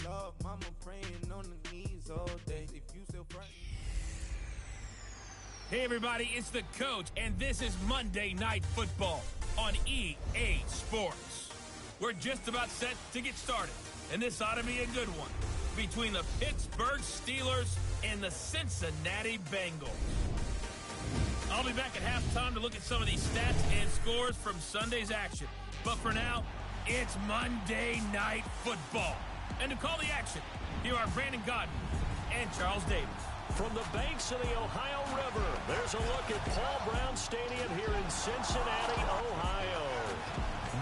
Lord, mama praying on the knees all day. If you still praying. Hey everybody, it's the Coach, and this is Monday Night Football on EA Sports. We're just about set to get started, and this ought to be a good one, between the Pittsburgh Steelers and the Cincinnati Bengals. I'll be back at halftime to look at some of these stats and scores from Sunday's action. But for now, it's Monday Night Football. And to call the action, here are Brandon Godden and Charles Davis. From the banks of the Ohio River, there's a look at Paul Brown Stadium here in Cincinnati, Ohio.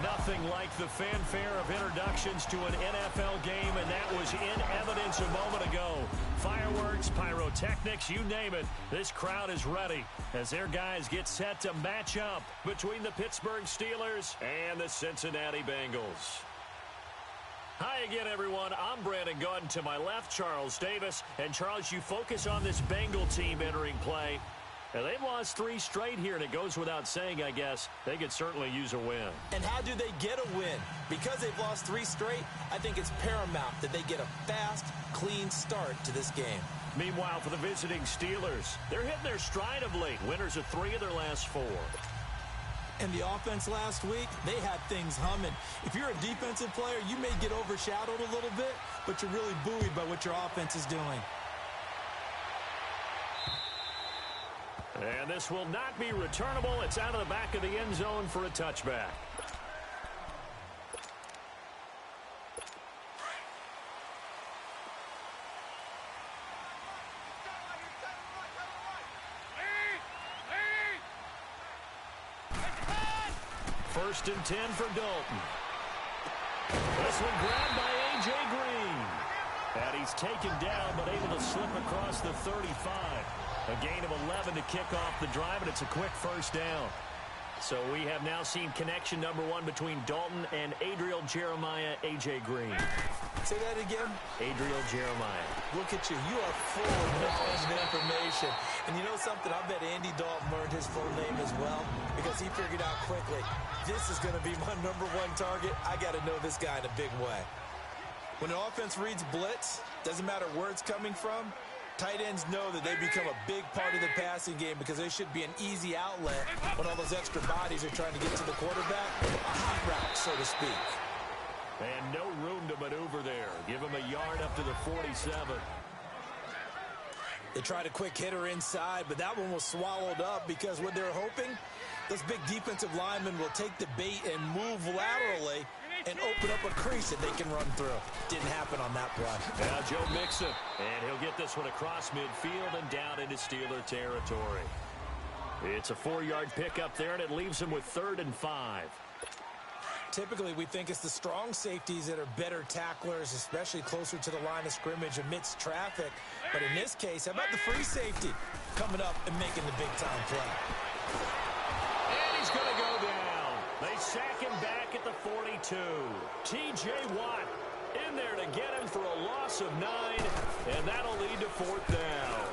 Nothing like the fanfare of introductions to an NFL game, and that was in evidence a moment ago. Fireworks, pyrotechnics, you name it. This crowd is ready as their guys get set to match up between the Pittsburgh Steelers and the Cincinnati Bengals. Hi again, everyone. I'm Brandon Godden. To my left, Charles Davis. And, Charles, you focus on this Bengal team entering play. And they've lost 3 straight here, and it goes without saying, I guess, they could certainly use a win. And how do they get a win? Because they've lost 3 straight, I think it's paramount that they get a fast, clean start to this game. Meanwhile, for the visiting Steelers, they're hitting their stride of late. Winners of 3 of their last 4. And the offense last week, they had things humming. If you're a defensive player, you may get overshadowed a little bit, but you're really buoyed by what your offense is doing. And this will not be returnable. It's out of the back of the end zone for a touchback. First and 10 for Dalton. This one grabbed by A.J. Green. And he's taken down, but able to slip across the 35. A gain of 11 to kick off the drive, and it's a quick first down. So we have now seen connection number 1 between Dalton and Adriel Jeremiah, A.J. Green. Say that again. Adriel Jeremiah. Look at you. You are full of knowledge and information. And you know something? I bet Andy Dalton learned his full name as well because he figured out quickly, this is going to be my number 1 target. I got to know this guy in a big way. When an offense reads blitz, doesn't matter where it's coming from, tight ends know that they become a big part of the passing game because they should be an easy outlet when all those extra bodies are trying to get to the quarterback. A hot route, so to speak. And no room to maneuver there. Give him a yard up to the 47. They tried a quick hitter inside, but that one was swallowed up because what they're hoping, those big defensive linemen will take the bait and move laterally and open up a crease that they can run through. Didn't happen on that play. Now Joe Mixon, and he'll get this one across midfield and down into Steeler territory. It's a 4-yard pickup there, and it leaves him with 3rd and 5. Typically, we think it's the strong safeties that are better tacklers, especially closer to the line of scrimmage amidst traffic. But in this case, how about the free safety coming up and making the big-time play? And he's going to go down. They sack him back at the 42. T.J. Watt in there to get him for a loss of 9, and that'll lead to 4th down.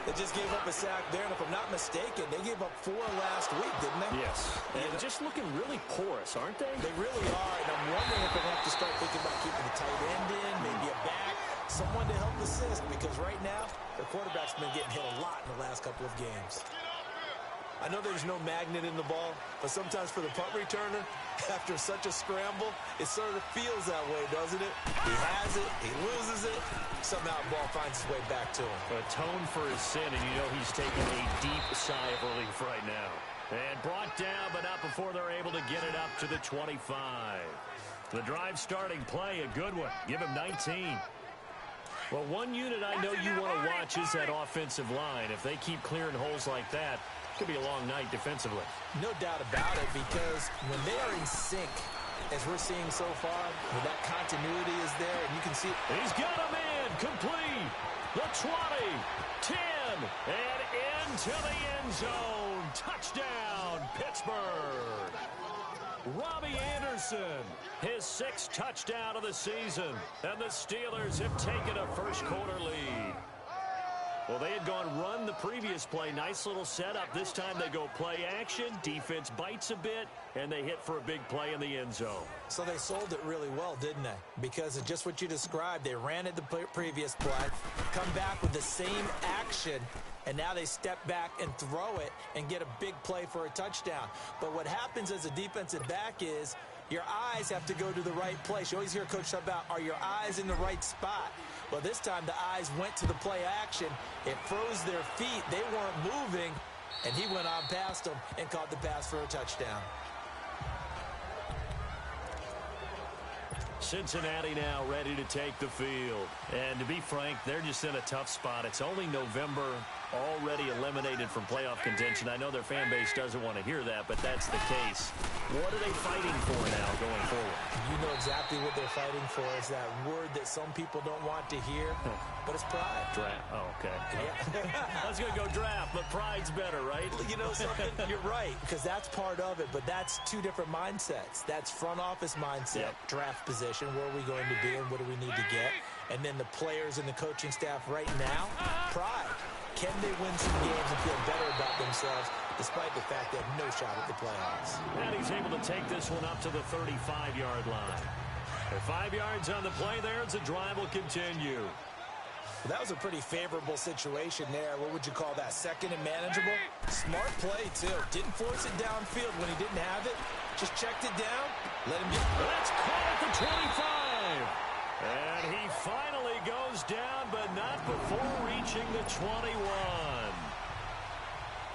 They just gave up a sack there, and if I'm not mistaken, they gave up 4 last week, didn't they? Yes. And just looking really porous, aren't they? They really are, and I'm wondering if they're going to have to start thinking about keeping the tight end in, maybe a back, someone to help assist, because right now, their quarterback's been getting hit a lot in the last couple of games. I know there's no magnet in the ball, but sometimes for the punt returner, after such a scramble, it sort of feels that way, doesn't it? He has it, he loses it, somehow the ball finds its way back to him. Atone for his sin, and you know he's taking a deep sigh of relief right now. And brought down, but not before they're able to get it up to the 25. The drive starting play, a good one. Give him 19. Well, one unit I know you want to watch is that offensive line. If they keep clearing holes like that, could be a long night defensively. No doubt about it, because when they are in sync, as we're seeing so far, when that continuity is there, and you can see it. He's got a man complete. The 20, 10, and into the end zone. Touchdown, Pittsburgh. Robbie Anderson, his 6th touchdown of the season, and the Steelers have taken a first-quarter lead. Well, they had gone run the previous play. Nice little setup. This time they go play action. Defense bites a bit, and they hit for a big play in the end zone. So they sold it really well, didn't they? Because of just what you described. They ran it the previous play, come back with the same action, and now they step back and throw it and get a big play for a touchdown. But what happens as a defensive back is your eyes have to go to the right place. You always hear Coach talk about, are your eyes in the right spot? Well, this time the eyes went to the play action. It froze their feet. They weren't moving, and he went on past them and caught the pass for a touchdown. Cincinnati now ready to take the field. And to be frank, they're just in a tough spot. It's only November, already eliminated from playoff contention. I know their fan base doesn't want to hear that, but that's the case. What are they fighting for now going forward? You know exactly what they're fighting for. Is that word that some people don't want to hear, but it's pride. Draft. Oh, okay. Yeah. I was going to go draft, but pride's better, right? You know something? You're right, because that's part of it, but that's two different mindsets. That's front office mindset, draft position, where are we going to be and what do we need to get? And then the players and the coaching staff right now, pride. Can they win some games and feel better about themselves despite the fact they have no shot at the playoffs? And he's able to take this one up to the 35-yard line. At 5 yards on the play there, the drive will continue. Well, that was a pretty favorable situation there. What would you call that? Second and manageable? Smart play, too. Didn't force it downfield when he didn't have it. Just checked it down. Let him get... That's caught at the 25. And he finally goes down, but not before reaching the 21.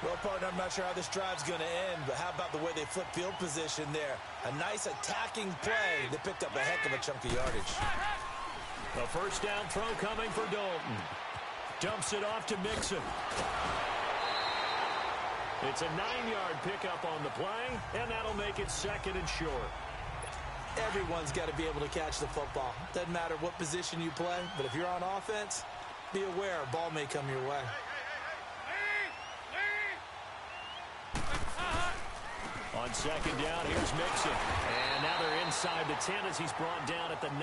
Well, partner, I'm not sure how this drive's going to end, but how about the way they flip field position there? A nice attacking play. They picked up a heck of a chunk of yardage. A first down throw coming for Dalton. Dumps it off to Mixon. It's a 9-yard pickup on the play, and that'll make it second and short. Everyone's got to be able to catch the football. Doesn't matter what position you play, but if you're on offense, be aware a ball may come your way. On second down, here's Mixon. And now they're inside the 10 as he's brought down at the 9.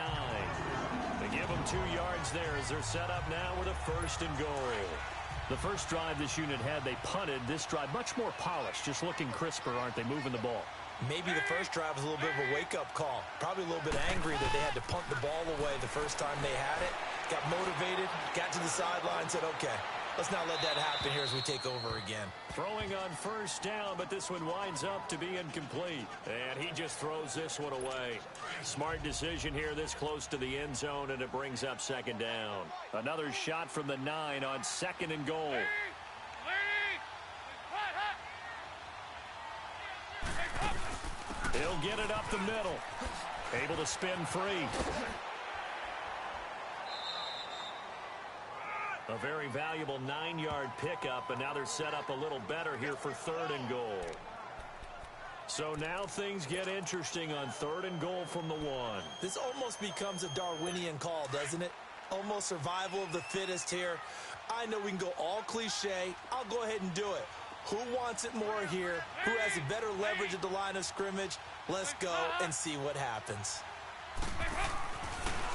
They give him 2 yards there as they're set up now with a first and goal. The first drive this unit had, they punted. This drive, much more polished, just looking crisper, aren't they, moving the ball? Maybe the first drive was a little bit of a wake-up call. Probably a little bit angry that they had to punt the ball away the first time they had it. Got motivated, got to the sideline, said, okay, let's not let that happen here as we take over again. Throwing on first down, but this one winds up to be incomplete. And he just throws this one away. Smart decision here this close to the end zone, and it brings up second down. Another shot from the 9 on second and goal. He'll get it up the middle. Able to spin free. A very valuable 9-yard pickup, and now they're set up a little better here for third and goal. So now things get interesting on third and goal from the 1. This almost becomes a Darwinian call, doesn't it? Almost survival of the fittest here. I know we can go all cliche. I'll go ahead and do it. Who wants it more here? Who has a better leverage at the line of scrimmage? Let's go and see what happens.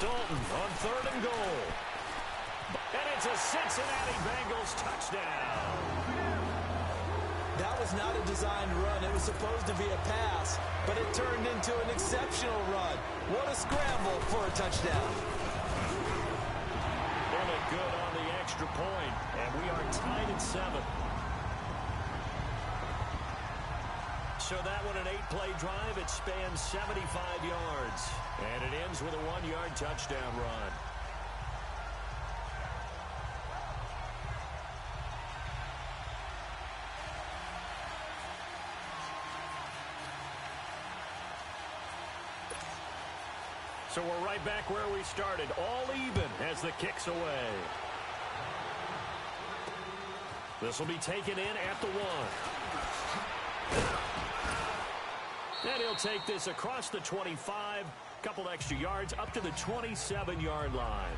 Dalton on third and goal. And it's a Cincinnati Bengals touchdown. That was not a designed run. It was supposed to be a pass, but it turned into an exceptional run. What a scramble for a touchdown. Really good on the extra point, and we are tied at 7. So that one, an 8-play drive. It spans 75 yards. And it ends with a 1-yard touchdown run. So we're right back where we started. All even as the kick's away. This will be taken in at the 1. And he'll take this across the 25, couple extra yards, up to the 27-yard line.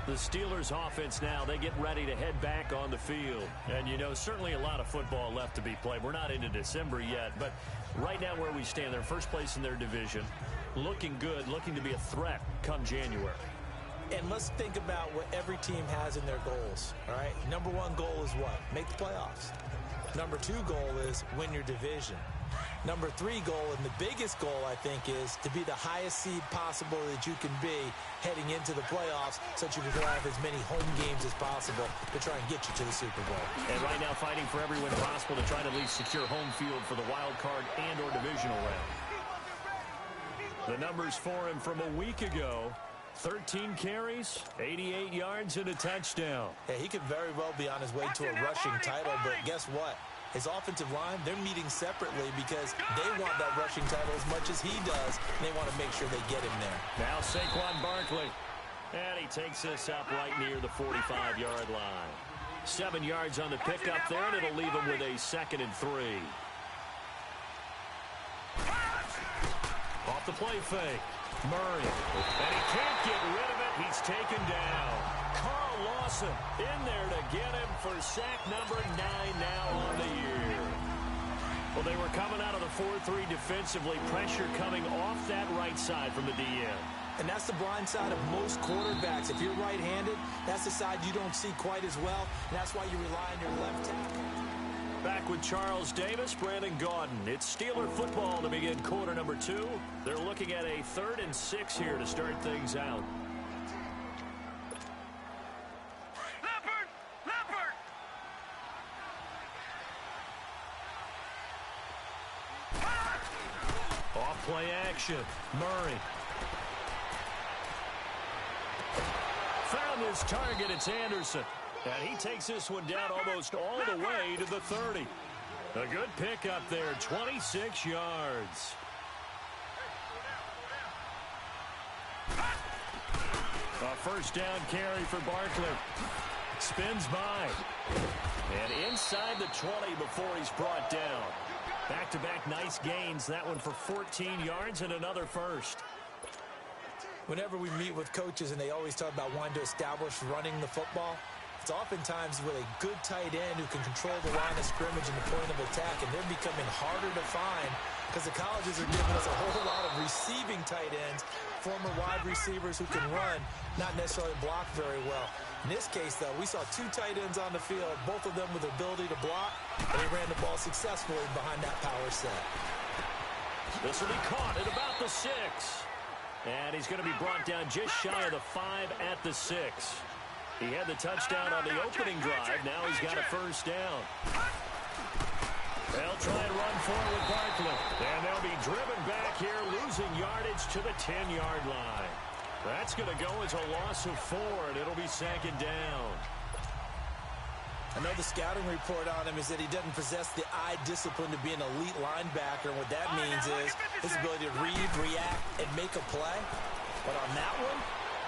The Steelers offense now, they get ready to head back on the field. And, you know, certainly a lot of football left to be played. We're not into December yet, but right now where we stand, they're first place in their division. Looking good, looking to be a threat come January. And let's think about what every team has in their goals, all right? Number one goal is what? Make the playoffs. Number two goal is win your division. Number three goal, and the biggest goal, I think, is to be the highest seed possible that you can be heading into the playoffs so that you can have as many home games as possible to try and get you to the Super Bowl. And right now fighting for every win possible to try to at least secure home field for the wild card and or divisional round. The numbers for him from a week ago: 13 carries, 88 yards, and a touchdown. Yeah, he could very well be on his way to a rushing title, but guess what? His offensive line, they're meeting separately because they want that rushing title as much as he does, and they want to make sure they get him there. Now Saquon Barkley, and he takes this up right near the 45-yard line. 7 yards on the pickup there, and it'll leave him with a 2nd and 3. Off the play fake, Murray, and he can't get rid of it. He's taken down. Carl Lawson in there to get him for sack number 9 now on the year. Well, they were coming out of the 4-3 defensively. Pressure coming off that right side from the DN. And that's the blind side of most quarterbacks. If you're right-handed, that's the side you don't see quite as well, and that's why you rely on your left tackle. Back with Charles Davis, Brandon Gaudin. It's Steeler football to begin quarter number 2. They're looking at a 3rd and 6 here to start things out. Play action. Murray. Found his target. It's Anderson. And he takes this one down almost all the way to the 30. A good pickup there. 26 yards. A first down carry for Barkley. Spins by. And inside the 20 before he's brought down. Back-to-back nice gains. That one for 14 yards and another first. Whenever we meet with coaches and they always talk about wanting to establish running the football, it's oftentimes with a good tight end who can control the line of scrimmage and the point of attack, and they're becoming harder to find because the colleges are giving us a whole lot of receiving tight ends, former wide receivers who can run, not necessarily block very well. In this case, though, we saw 2 tight ends on the field, both of them with the ability to block, and they ran the ball successfully behind that power set. This will be caught at about the 6. And he's going to be brought down just shy of the 5 at the 6. He had the touchdown on the opening drive. Now he's got a first down. They'll try and run forward with Barkley. And they'll be driven back here, losing yardage to the 10-yard line. That's going to go as a loss of 4, and it'll be 2nd down. I know the scouting report on him is that he doesn't possess the eye discipline to be an elite linebacker. And what that means is his ability to read, react, and make a play. But on that one,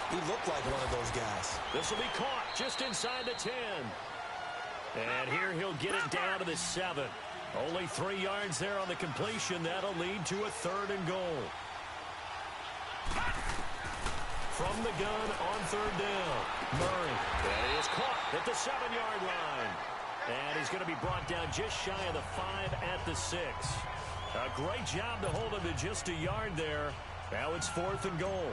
he looked like one of those guys. This will be caught just inside the 10. And here he'll get it down to the 7. Only 3 yards there on the completion. That'll lead to a 3rd and goal. From the gun on 3rd down, Murray. And he is caught at the 7-yard line. And he's going to be brought down just shy of the 5 at the 6. A great job to hold him to just a yard there. Now it's 4th and goal.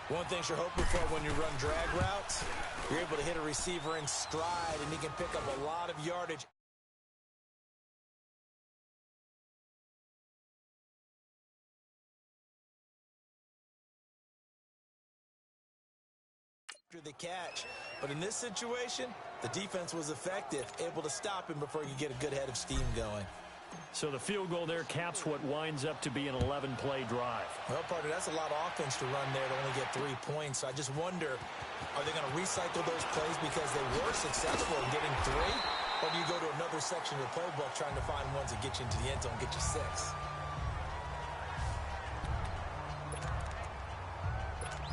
One thing you're hoping for when you run drag routes, you're able to hit a receiver in stride, and he can pick up a lot of yardage. The catch, but in this situation, the defense was effective, able to stop him before he could get a good head of steam going. So the field goal there caps what winds up to be an 11-play drive. Well, partner, that's a lot of offense to run there to only get 3 points. So I just wonder, are they going to recycle those plays because they were successful in getting 3? Or do you go to another section of the playbook trying to find ones that get you into the end zone and get you 6?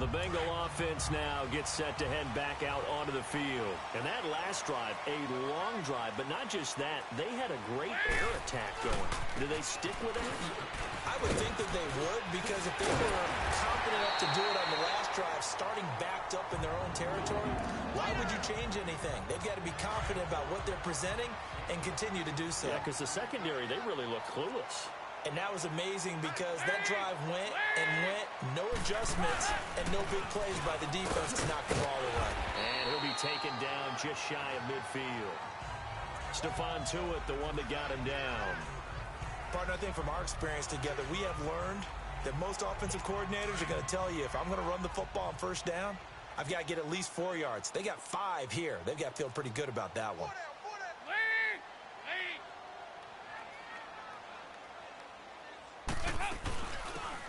The Bengal offense now gets set to head back out onto the field. And that last drive, a long drive, but not just that. They had a great air attack going. Do they stick with it? I would think that they would, because if they were confident enough to do it on the last drive, starting backed up in their own territory, why would you change anything? They've got to be confident about what they're presenting and continue to do so. Yeah, because the secondary, they really look clueless. And that was amazing because that drive went and went, no adjustments, and no big plays by the defense to knock the ball away. And he'll be taken down just shy of midfield. Stephon Tuitt, the one that got him down. Partner, I think from our experience together, we have learned that most offensive coordinators are going to tell you, if I'm going to run the football on first down, I've got to get at least 4 yards. They got 5 here. They've got to feel pretty good about that one.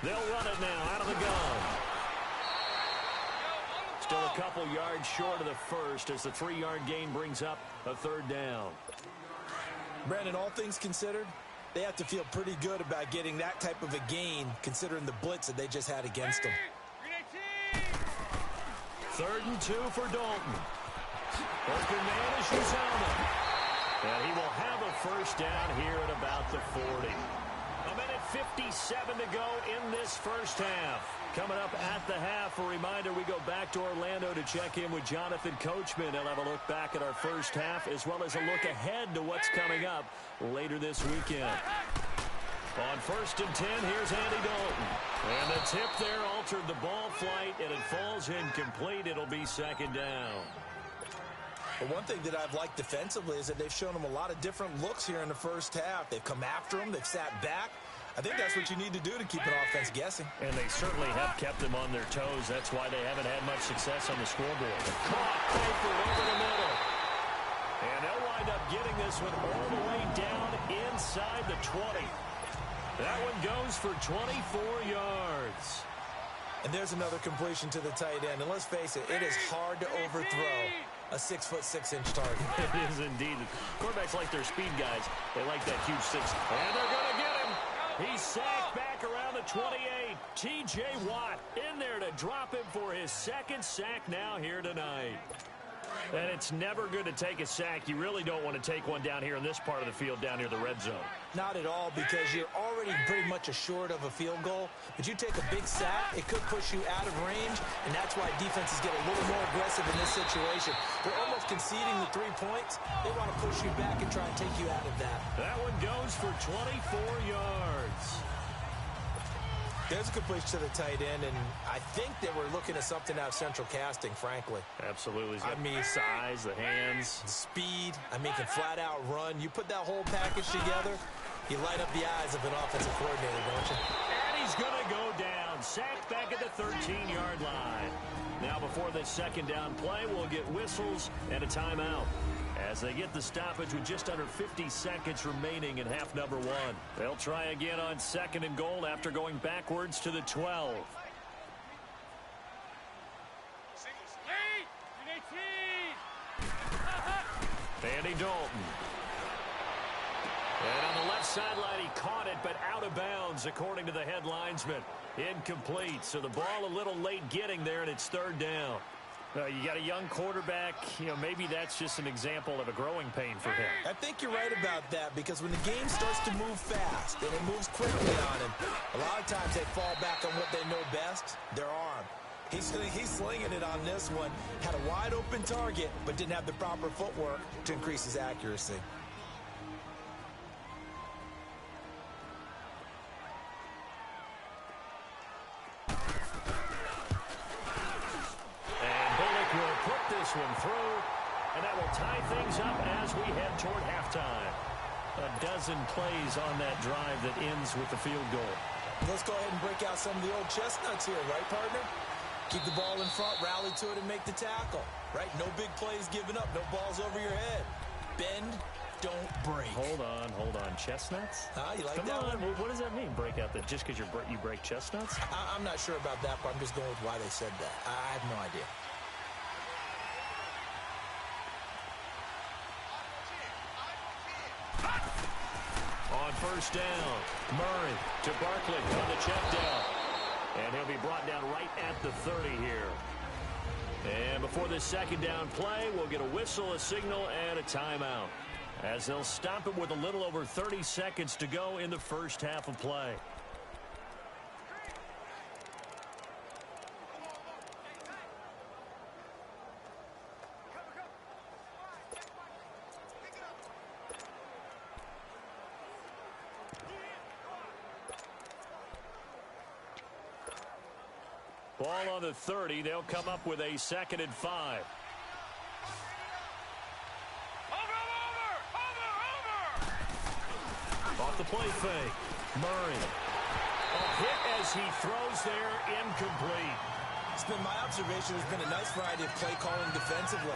They'll run it now out of the gun. Still a couple yards short of the first as the 3-yard gain brings up a third down. Brandon, all things considered, they have to feel pretty good about getting that type of a gain considering the blitz that they just had against them. 3rd and 2 for Dalton. Open man is Uzomah. And he will have a first down here at about the 40. A minute 57 to go in this first half. Coming up at the half, a reminder, we go back to Orlando to check in with Jonathan Coachman. He'll have a look back at our first half as well as a look ahead to what's coming up later this weekend. On 1st and 10, here's Andy Dalton. And the tip there altered the ball flight, and it falls incomplete. It'll be 2nd down. Well, one thing that I've liked defensively is that they've shown them a lot of different looks here in the first half. They've come after them. They've sat back. I think that's what you need to do to keep an offense guessing. And they certainly have kept them on their toes. That's why they haven't had much success on the scoreboard. Caught Piper over the middle. And they'll wind up getting this one all the way down inside the 20. That one goes for 24 yards. And there's another completion to the tight end. And let's face it, it is hard to overthrow a 6'6" target. It is indeed. Quarterbacks like their speed guys. They like that huge 6. And they're going to get him. He's sacked back around the 28. T.J. Watt in there to drop him for his 2nd sack now here tonight. And it's never good to take a sack. You really don't want to take one down here in this part of the field, down near the red zone. Not at all, because you're already pretty much assured of a field goal. But you take a big sack, it could push you out of range, and that's why defenses get a little more aggressive in this situation. They're almost conceding the 3 points. They want to push you back and try and take you out of that. That one goes for 24 yards. There's a completion to the tight end, and I think they were looking at something out of central casting, frankly. Absolutely. I mean, size, the hands. The speed. I mean, can flat out run. You put that whole package together, you light up the eyes of an offensive coordinator, don't you? And he's going to go down. Sacked back at the 13-yard line. Now, before this 2nd down play, we'll get whistles and a timeout as they get the stoppage with just under 50 seconds remaining in half number 1. They'll try again on 2nd and goal after going backwards to the 12. Andy Dalton. And on the left sideline, he caught it, but out of bounds, according to the head linesman. Incomplete, so the ball a little late getting there, and it's 3rd down. You got a young quarterback, maybe that's just an example of a growing pain for him. I think you're right about that, because when the game starts to move fast and it moves quickly on him, a lot of times they fall back on what they know best, their arm. He's slinging it on this one. Had a wide open target, but didn't have the proper footwork to increase his accuracy. This one through, and that will tie things up as we head toward halftime. A dozen plays on that drive that ends with the field goal. Let's go ahead and break out some of the old chestnuts here, right, partner? Keep the ball in front, rally to it, and make the tackle, right? No big plays given up, no balls over your head. Bend, don't break. Hold on. Chestnuts? You like Come that on. one? What does that mean, break out? That just because you break chestnuts? I'm not sure about that, but I'm just going with why they said that. I have no idea. On 1st down, Murray to Barkley on the check down. And he'll be brought down right at the 30 here. And before this 2nd down play, we'll get a whistle, a signal, and a timeout, as they'll stop it with a little over 30 seconds to go in the first half of play. Ball on the 30. They'll come up with a 2nd and 5. Off the play fake. Murray. A hit as he throws there, incomplete. It's been my observation there's been a nice variety of play calling defensively.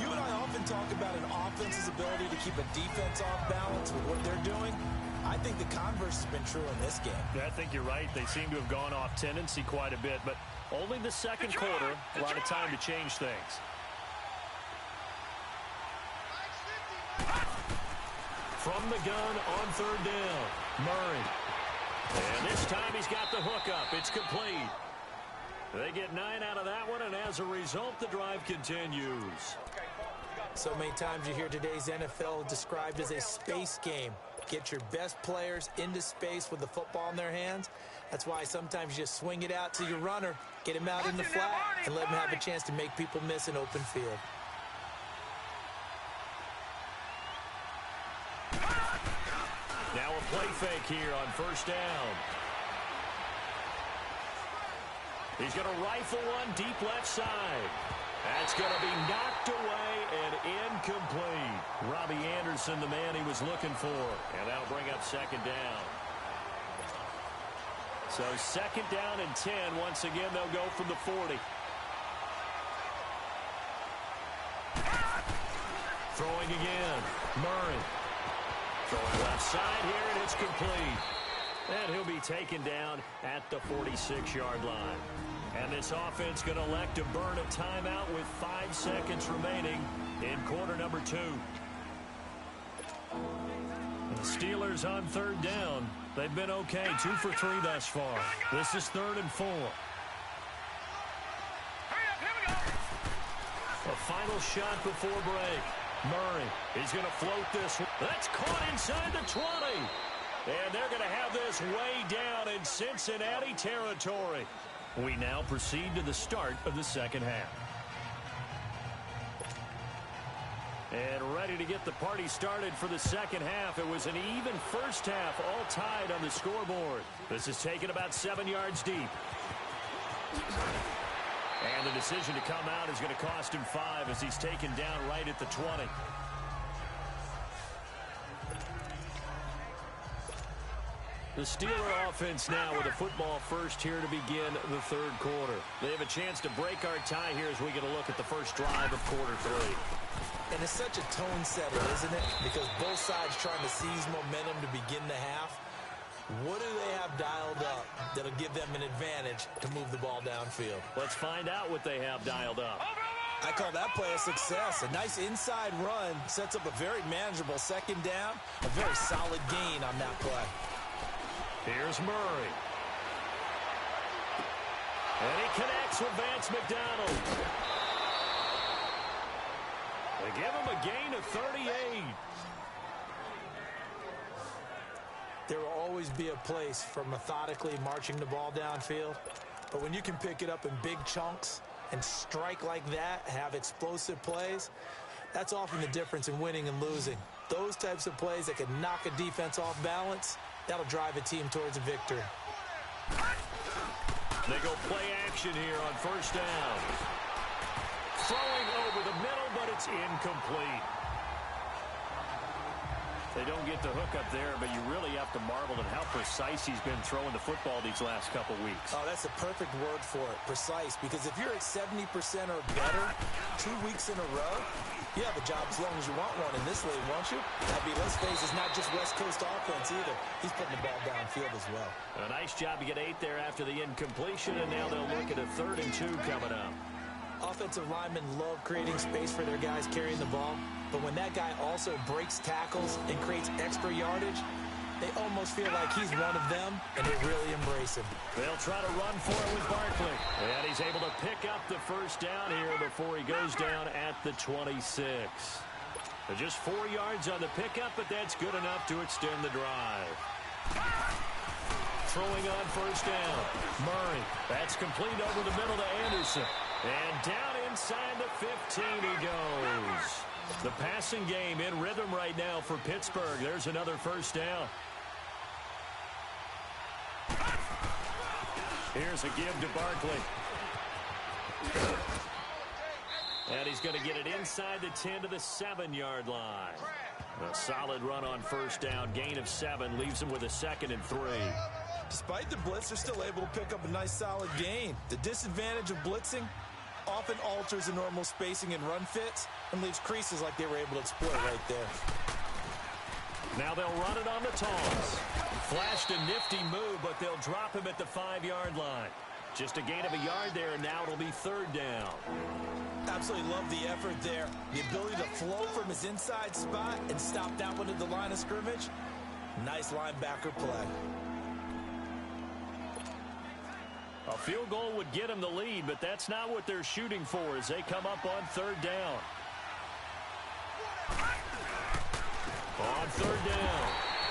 You and I often talk about an offense's ability to keep a defense off balance with what they're doing. I think the converse has been true in this game. Yeah, I think you're right. They seem to have gone off tendency quite a bit, but only the second quarter, a lot of time to change things. From the gun on 3rd down, Murray. And this time he's got the hookup. It's complete. They get 9 out of that one, and as a result, the drive continues. So many times you hear today's NFL described as a space game. Get your best players into space with the football in their hands. That's why sometimes you just swing it out to your runner, get him out in the flat, and let him have a chance to make people miss an open field. Now a play fake here on 1st down. He's going to rifle one deep left side. That's going to be knocked away and incomplete. Robbie Anderson, the man he was looking for. And that'll bring up 2nd down. So 2nd down and 10. Once again, they'll go from the 40. Throwing again. Murray. Throwing left side here, and it's complete. And he'll be taken down at the 46-yard line. And this offense going to elect to burn a timeout with 5 seconds remaining in quarter number 2. The Steelers on 3rd down. They've been okay, 2 for 3 thus far. This is 3rd and 4. A final shot before break. Murray is going to float this. That's caught inside the 20. And they're going to have this way down in Cincinnati territory. We now proceed to the start of the 2nd half. And ready to get the party started for the 2nd half. It was an even first half, all tied on the scoreboard. This is taken about 7 yards deep. And the decision to come out is going to cost him 5 as he's taken down right at the 20. The Steeler offense now with a football first here to begin the 3rd quarter. They have a chance to break our tie here as we get a look at the first drive of quarter 3. And it's such a tone setter, isn't it? Because both sides trying to seize momentum to begin the half. What do they have dialed up that'll give them an advantage to move the ball downfield? Let's find out what they have dialed up. I call that play a success. A nice inside run sets up a very manageable 2nd down. A very solid gain on that play. Here's Murray. And he connects with Vance McDonald. They give him a gain of 38. There will always be a place for methodically marching the ball downfield. But when you can pick it up in big chunks and strike like that, have explosive plays, that's often the difference in winning and losing. Those types of plays that can knock a defense off balance, that'll drive a team towards a victory. They go play action here on 1st down. Throwing over the middle, but it's incomplete. They don't get the hook up there, but you really have to marvel at how precise he's been throwing the football these last couple weeks. Oh, that's a perfect word for it, precise, because if you're at 70% or better 2 weeks in a row, you have a job as long as you want one in this league, won't you? Let's face it, it's not just West Coast offense either. He's putting the ball downfield as well. A nice job to get 8 there after the incompletion, and now they'll look at a 3rd and 2 coming up. Offensive linemen love creating space for their guys carrying the ball, but when that guy also breaks tackles and creates extra yardage, they almost feel like he's one of them, and they really embrace him. They'll try to run for it with Barkley. And he's able to pick up the 1st down here before he goes down at the 26. Just 4 yards on the pickup, but that's good enough to extend the drive. Throwing on 1st down. Murray. That's complete over the middle to Anderson. And down inside the 15 he goes. The passing game in rhythm right now for Pittsburgh. There's another 1st down. Here's a give to Barkley. And he's going to get it inside the 10 to the 7-yard line. A solid run on first down. Gain of 7 leaves him with a 2nd and 3. Despite the blitz, they're still able to pick up a nice solid gain. The disadvantage of blitzing often alters the normal spacing and run fits and leaves creases like they were able to exploit right there. Now they'll run it on the toss. Flashed a nifty move, but they'll drop him at the 5-yard line. Just a gain of a yard there, and now it'll be 3rd down. Absolutely love the effort there. The ability to flow from his inside spot and stop that one at the line of scrimmage. Nice linebacker play. A field goal would get him the lead, but that's not what they're shooting for as they come up on 3rd down. On 3rd down,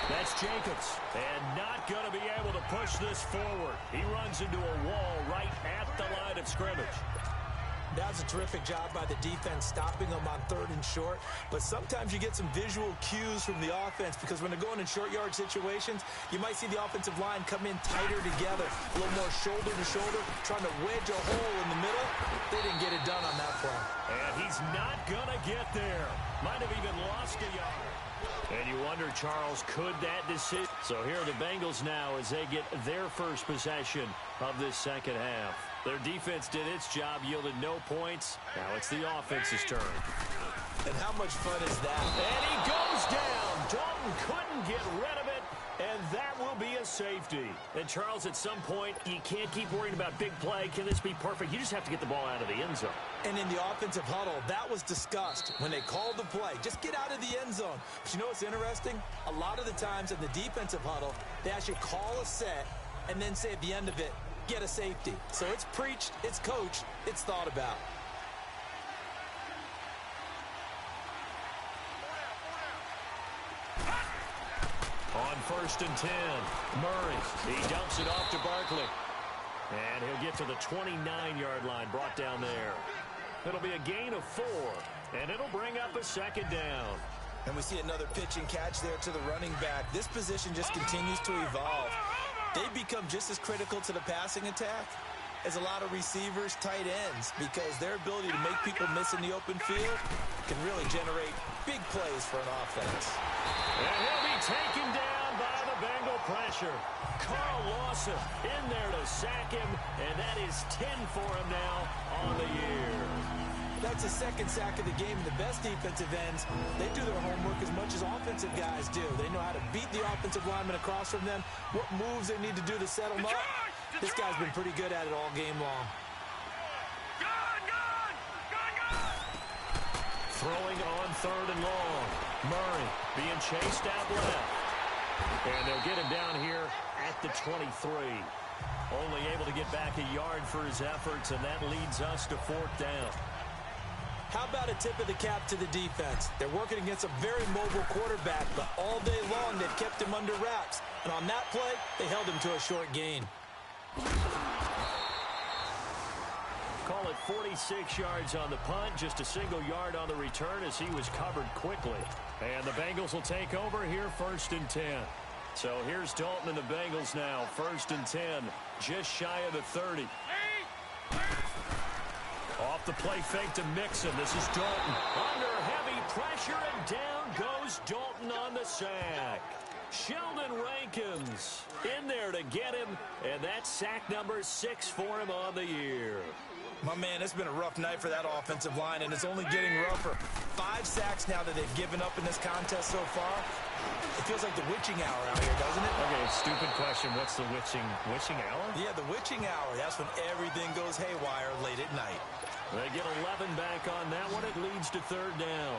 that's Jacobs, and not going to be able to push this forward. He runs into a wall right at the line of scrimmage. That was a terrific job by the defense stopping them on 3rd and short. But sometimes you get some visual cues from the offense because when they're going in short yard situations, you might see the offensive line come in tighter together, a little more shoulder to shoulder, trying to wedge a hole in the middle. They didn't get it done on that play. And he's not going to get there. Might have even lost a yard. And you wonder, Charles, could that decision? So here are the Bengals now as they get their first possession of this second half. Their defense did its job, yielded no points. Now it's the offense's turn. And how much fun is that? And he goes down. Dalton couldn't get rid of it, and that will be a safety. And, Charles, at some point, you can't keep worrying about big play. Can this be perfect? You just have to get the ball out of the end zone. And in the offensive huddle, that was discussed when they called the play. Just get out of the end zone. But you know what's interesting? A lot of the times in the defensive huddle, they actually call a set and then say at the end of it, get a safety. So it's preached, it's coached, it's thought about. On 1st and 10, Murray. He dumps it off to Barkley. And he'll get to the 29-yard line, brought down there. It'll be a gain of 4, and it'll bring up a 2nd down. And we see another pitch and catch there to the running back. This position just continues to evolve. They become just as critical to the passing attack as a lot of receivers, tight ends, because their ability to make people miss in the open field can really generate big plays for an offense. And he'll be taken down by the Bengal pressure. Carl Lawson in there to sack him, and that is 10 for him now on the year. That's the 2nd sack of the game. The best defensive ends, they do their homework as much as offensive guys do. They know how to beat the offensive lineman across from them, what moves they need to do to set them up. This guy's been pretty good at it all game long. Throwing on 3rd and long. Murray being chased out left. And they'll get him down here at the 23. Only able to get back a yard for his efforts, and that leads us to 4th down. How about a tip of the cap to the defense? They're working against a very mobile quarterback, but all day long they've kept him under wraps. And on that play, they held him to a short gain. Call it 46 yards on the punt, just a single yard on the return as he was covered quickly. And the Bengals will take over here 1st and 10. So here's Dalton and the Bengals now, 1st and 10, just shy of the 30. Off the play fake to Mixon. This is Dalton. Under heavy pressure, and down goes Dalton on the sack. Sheldon Rankins in there to get him, and that's sack number 6 for him on the year. My man, it's been a rough night for that offensive line, and it's only getting rougher. 5 sacks now that they've given up in this contest so far. It feels like the witching hour out here, doesn't it? Okay, stupid question. What's the witching hour? Yeah, the witching hour. That's when everything goes haywire late at night. They get 11 back on that one. It leads to 3rd down.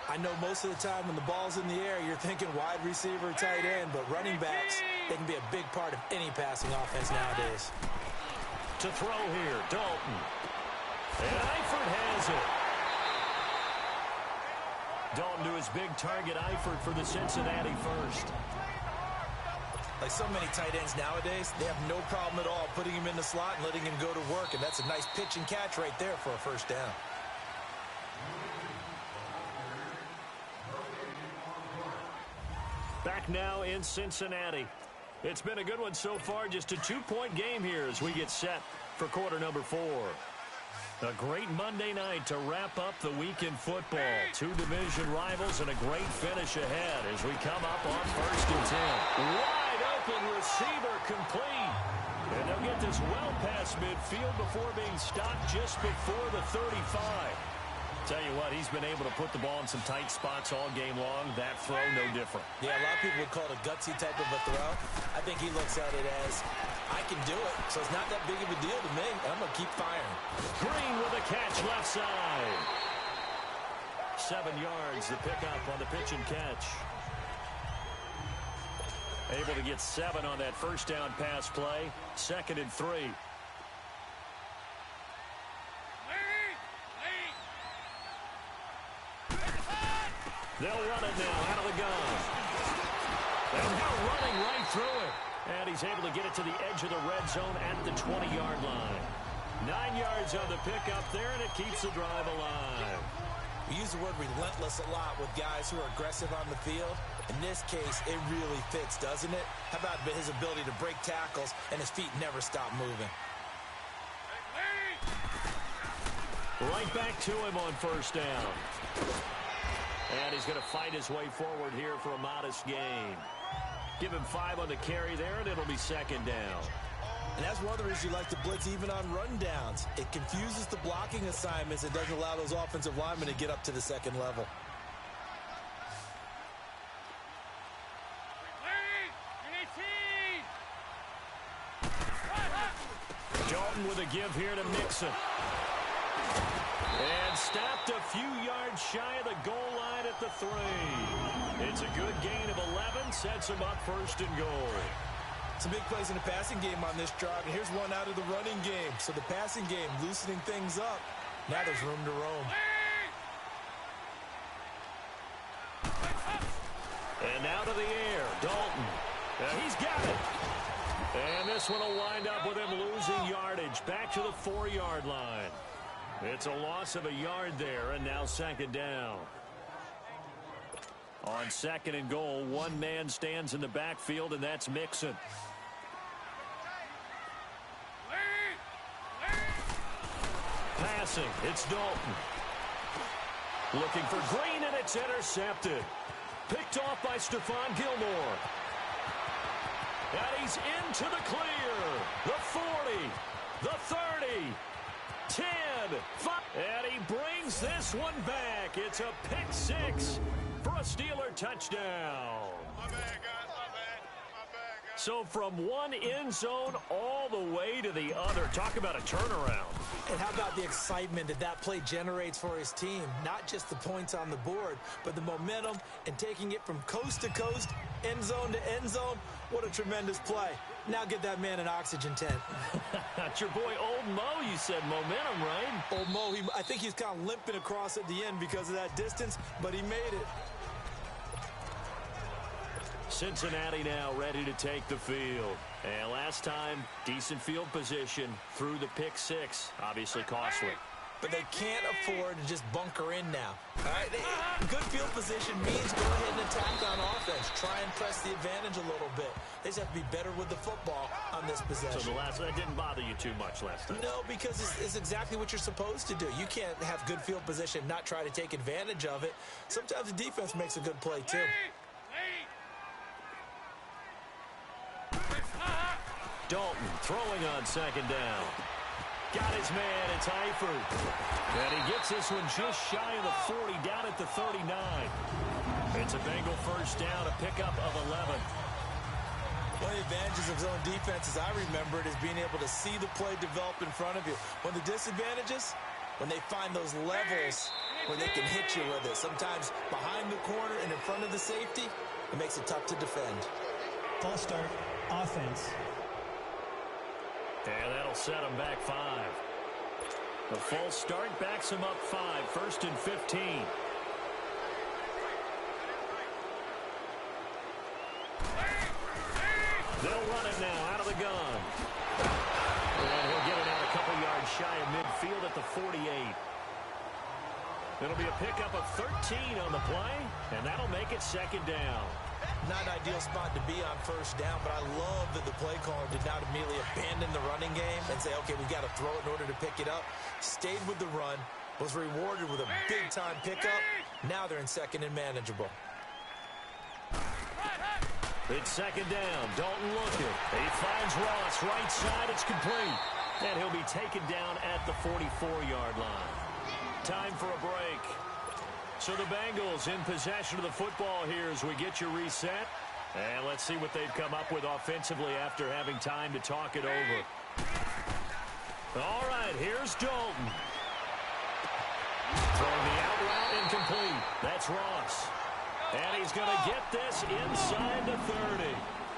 I know most of the time when the ball's in the air, you're thinking wide receiver, tight end, but running backs, they can be a big part of any passing offense nowadays. To throw here, Dalton. And Eifert has it. Dalton to his big target, Eifert for the Cincinnati first. Like so many tight ends nowadays, they have no problem at all putting him in the slot and letting him go to work, and that's a nice pitch and catch right there for a 1st down. Back now in Cincinnati. It's been a good one so far, just a 2-point game here as we get set for quarter number 4. A great Monday night to wrap up the week in football. Two division rivals and a great finish ahead as we come up on 1st and 10. Wide open receiver complete. And they'll get this well past midfield before being stopped just before the 35. Tell you what, he's been able to put the ball in some tight spots all game long. That throw, no different. Yeah, a lot of people would call it a gutsy type of a throw. I think he looks at it as, I can do it, so it's not that big of a deal to me, and I'm going to keep firing. Green with a catch left side. 7 yards, the pickup on the pitch and catch. Able to get 7 on that first down pass play. 2nd and 3. They'll run it now out of the gun. And now running right through it. And he's able to get it to the edge of the red zone at the 20-yard line. 9 yards on the pickup there, and it keeps the drive alive. We use the word relentless a lot with guys who are aggressive on the field. In this case, it really fits, doesn't it? How about his ability to break tackles and his feet never stop moving? Right back to him on 1st down. And he's going to fight his way forward here for a modest gain. Give him 5 on the carry there, and it'll be 2nd down. And that's one of the reasons you like to blitz even on rundowns. It confuses the blocking assignments. It doesn't allow those offensive linemen to get up to the 2nd level. Dalton with a give here to Mixon. And stopped a few yards shy of the goal line at the 3. It's a good gain of 11, sets him up 1st and goal. Some big plays in the passing game on this drive, and here's one out of the running game. So the passing game loosening things up. Now there's room to roam. And out of the air, Dalton. He's got it. And this one will wind up with him losing yardage back to the 4-yard line. It's a loss of a yard there, and now 2nd down. On 2nd and goal, one man stands in the backfield, and that's Mixon. Passing, it's Dalton. Looking for Green, and it's intercepted. Picked off by Stephon Gilmore. And he's into the clear. The 40, the 30. 10, 5, and he brings this one back. It's a pick 6 for a Steeler touchdown. My bad, guys, my bad, guys. So from one end zone all the way to the other. Talk about a turnaround. And how about the excitement that that play generates for his team? Not just the points on the board, but the momentum and taking it from coast to coast, end zone to end zone. What a tremendous play. Now get that man an oxygen tent. That's your boy Old Mo, you said. Momentum, right? Old Mo, I think he's kind of limping across at the end because of that distance, but he made it. Cincinnati now ready to take the field. And last time, decent field position through the pick 6. Obviously costly. But they can't afford to just bunker in now. All right, good field position means go ahead and attack on offense. Try and press the advantage a little bit. They just have to be better with the football on this possession. So that didn't bother you too much last time? No, because it's exactly what you're supposed to do. You can't have good field position and not try to take advantage of it. Sometimes the defense makes a good play, too. Dalton throwing on 2nd down. Got his man, it's Eifert. And he gets this one just shy of the 40, down at the 39. It's a Bengal 1st down, a pickup of 11. One of the advantages of zone defense, as I remember it, is being able to see the play develop in front of you. One of the disadvantages, when they find those levels where they can hit you with it. Sometimes behind the corner and in front of the safety, it makes it tough to defend. False start, offense. And that'll set him back 5. The false start backs him up 5, 1st and 15. They'll run it now out of the gun. And he'll get it out a couple yards shy of midfield at the 48. It'll be a pickup of 13 on the play, and that'll make it 2nd down. Not an ideal spot to be on first down, but I love that the play caller did not immediately abandon the running game and say, okay, we got to throw it in order to pick it up. Stayed with the run, was rewarded with a big-time pickup. Now they're in second and manageable. It's second down. Dalton looking. He finds Ross. Right side. It's complete. And he'll be taken down at the 44-yard line. Time for a break. So the Bengals in possession of the football here as we get your reset. And let's see what they've come up with offensively after having time to talk it over. All right, here's Dalton. Throwing the out route incomplete. That's Ross. And he's going to get this inside the 30.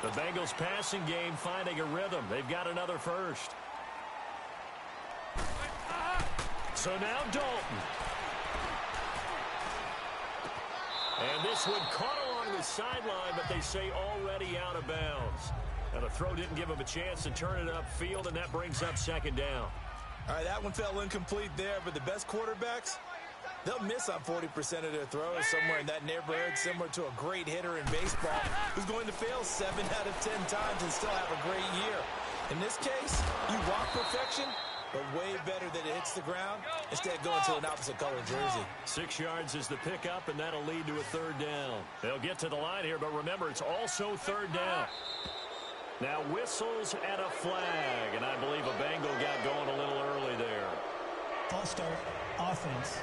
The Bengals passing game finding a rhythm. They've got another first. So now Dalton. And this one caught along the sideline, but they say already out of bounds. Now the throw didn't give him a chance to turn it upfield, and that brings up second down. All right, that one fell incomplete there, but the best quarterbacks, they'll miss on 40% of their throws, somewhere in that neighborhood, similar to a great hitter in baseball who's going to fail 7 out of 10 times and still have a great year. In this case, you want perfection, but way better that it hits the ground instead of going to an opposite color jersey. 6 yards is the pickup, and that'll lead to a third down. They'll get to the line here, but remember, it's also third down. Now whistles and a flag, and I believe a Bengal got going a little early there. False start, offense.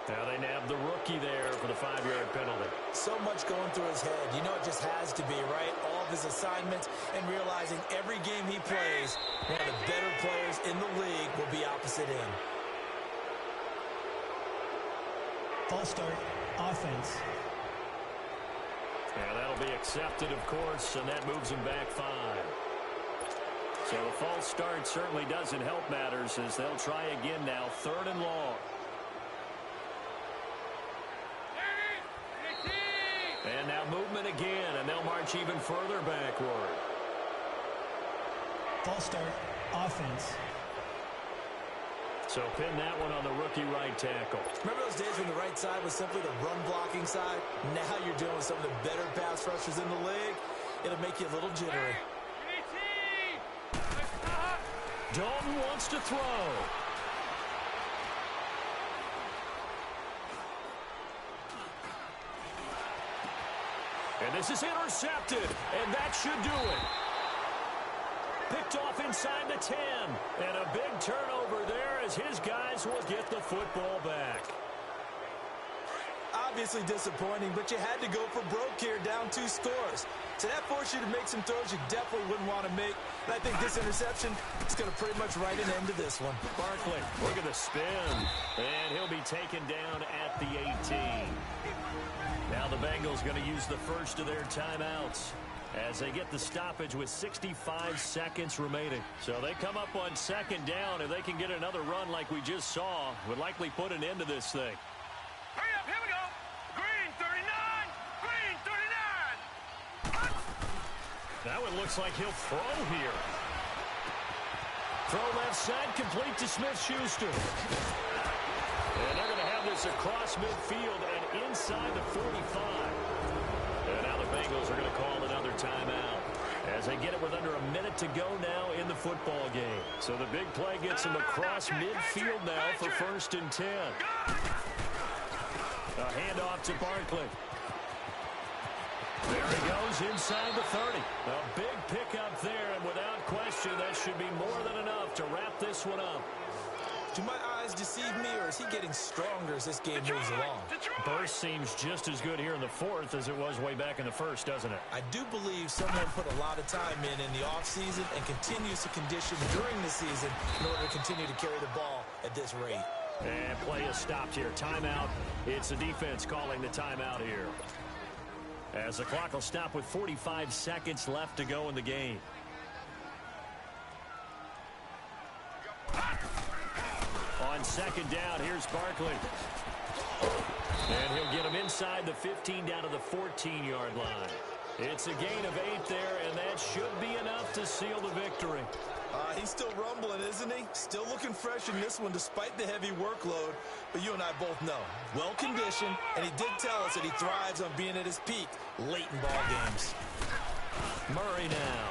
Now they nab the rookie there for the 5-yard penalty. So much going through his head. You know it just has to be, right? All of his assignments and realizing every game he plays, one of the better players in the league will be opposite him. False start, offense. Yeah, that'll be accepted, of course, and that moves him back 5. So the false start certainly doesn't help matters as they'll try again now, 3rd and long. And now movement again, and they'll march even further backward. False start, offense. So pin that one on the rookie right tackle. Remember those days when the right side was simply the run-blocking side? Now you're dealing with some of the better pass rushers in the league. It'll make you a little jittery. Dalton wants to throw. And this is intercepted, and that should do it. Picked off inside the 10, and a big turnover there as his guys will get the football back. Obviously disappointing, but you had to go for broke here, down 2 scores. So that forced you to make some throws you definitely wouldn't want to make. And I think this interception is going to pretty much write an end to this one. Barkley, look at the spin, and he'll be taken down at the 18. Now the Bengals going to use the first of their timeouts as they get the stoppage with 65 seconds remaining. So they come up on second down. If they can get another run like we just saw, would likely put an end to this thing. Hurry up, here we go. Green 39, green 39. That one looks like he'll throw here. Throw left side, complete to Smith-Schuster. And they're going to have this across midfield and inside the 45. And now the Bengals are going to call another timeout as they get it with under a minute to go now in the football game. So the big play gets them across midfield now for 1st and 10. A handoff to Barkley. There he goes inside the 30. A big pickup there, and without question, that should be more than enough to wrap this one up. Do my eyes deceive me, or is he getting stronger as this game moves along? Burst seems just as good here in the 4th as it was way back in the 1st, doesn't it? I do believe someone put a lot of time in the offseason and continues to condition during the season in order to continue to carry the ball at this rate. And play is stopped here. Timeout. It's the defense calling the timeout here. As the clock will stop with 45 seconds left to go in the game. On second down, here's Barkley. And he'll get him inside the 15 down to the 14-yard line. It's a gain of 8 there, and that should be enough to seal the victory. He's still rumbling, isn't he? Still looking fresh in this one despite the heavy workload. But you and I both know, well-conditioned, and he did tell us that he thrives on being at his peak late in ball games. Murray now.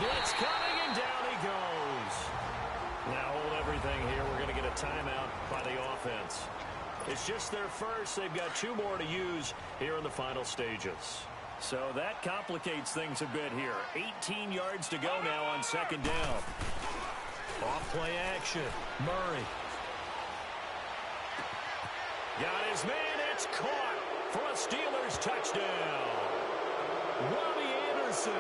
Blitz coming, and down he goes. Now hold everything here. We're going to get a timeout by the offense. It's just their first. They've got 2 more to use here in the final stages. So that complicates things a bit here. 18 yards to go now on second down. Off play action. Murray. Got his man. It's caught for a Steelers touchdown. Robbie Anderson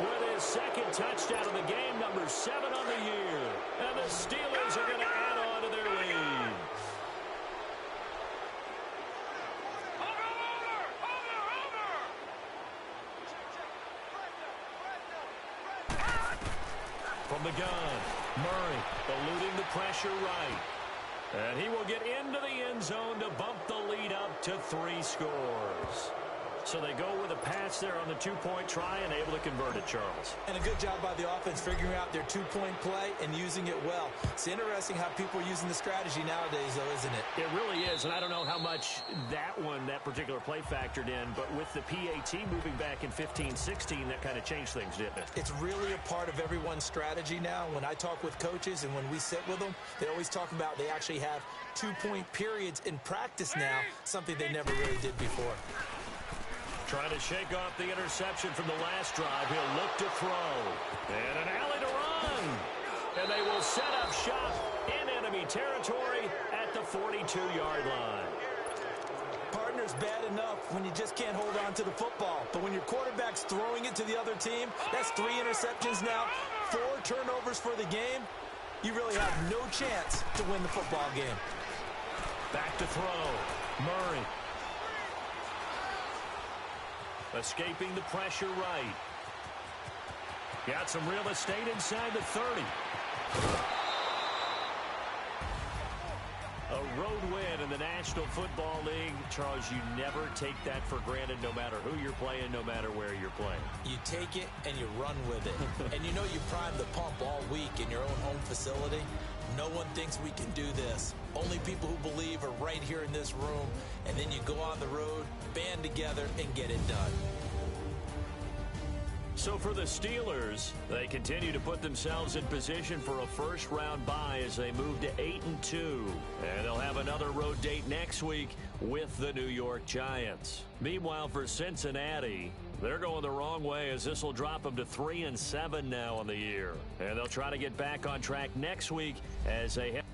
with his second touchdown of the game, number 7 on the year. And the Steelers are going to add on to their lead. From the gun, Murray eluding the pressure right. And he will get into the end zone to bump the lead up to 3 scores. So they go with a pass there on the 2-point try and able to convert it, Charles. And a good job by the offense figuring out their 2-point play and using it well. It's interesting how people are using the strategy nowadays, though, isn't it? It really is, and I don't know how much that particular play factored in, but with the PAT moving back in 15-16, that kind of changed things, didn't it? It's really a part of everyone's strategy now. When I talk with coaches and when we sit with them, they always talk about they actually have 2-point periods in practice now, something they never really did before. Trying to shake off the interception from the last drive. He'll look to throw. And an alley to run. And they will set up shop in enemy territory at the 42-yard line. Partner's bad enough when you just can't hold on to the football. But when your quarterback's throwing it to the other team, that's 3 interceptions now, 4 turnovers for the game. You really have no chance to win the football game. Back to throw. Murray. Escaping the pressure right. Got some real estate inside the 30. A road win in the National Football League. Charles, you never take that for granted no matter who you're playing, no matter where you're playing. You take it and you run with it. And you know you prime the pump all week in your own home facility. No one thinks we can do this. Only people who believe are right here in this room. And then you go on the road, band together, and get it done. So for the Steelers, they continue to put themselves in position for a first-round bye as they move to 8-2. And they'll have another road date next week with the New York Giants. Meanwhile, for Cincinnati, they're going the wrong way as this will drop them to 3-7 now on the year. And they'll try to get back on track next week as they head